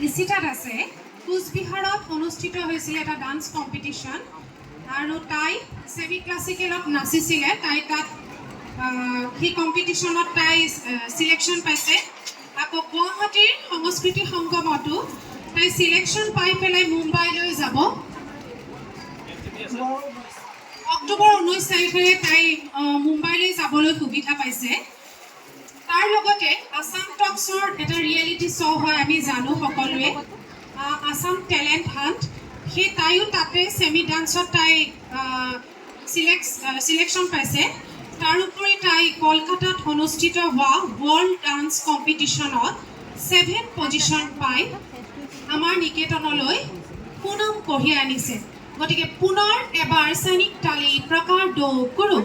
নিশ্চিতাত আছে কোচবিহাৰত অনুষ্ঠিত হৈছিল এটা ডান্স কম্পিটিশ্যন আৰু তাই ছেমি ক্লাছিকেলত নাচিছিলে তাই তাত সেই কম্পিটিশ্যনত তাই চিলেকশ্যন পাইছে আকৌ গুৱাহাটীৰ সংস্কৃতি সংগমতো তাই চিলেকশ্যন পাই পেলাই মুম্বাইলৈ যাব অক্টোবৰ 19 তাৰিখেৰে তাই মুম্বাইলৈ যাবলৈ সুবিধা পাইছে তাৰ লগতে আসাম টক্সৰ এটা ৰিয়েলিটি শ্ব' হয় আমি জানো সকলোৱে আসাম টেলেণ্ট হাণ্ট সেই তাইও তাতে ছেমি ডান্সত তাই চিলেকশ্যন পাইছে তাৰোপৰি তাই কলকাতাত অনুষ্ঠিত হোৱা ৱৰ্ল্ড ডান্স কম্পিটিশ্যনত 7th পজিশ্যন পাই আমাৰ নিকেতনলৈ সুনাম কঢ়িয়াই আনিছে গতিকে পুনৰ এবাৰ সৈনিক তালি প্ৰকাৰ দৌ কৰোঁ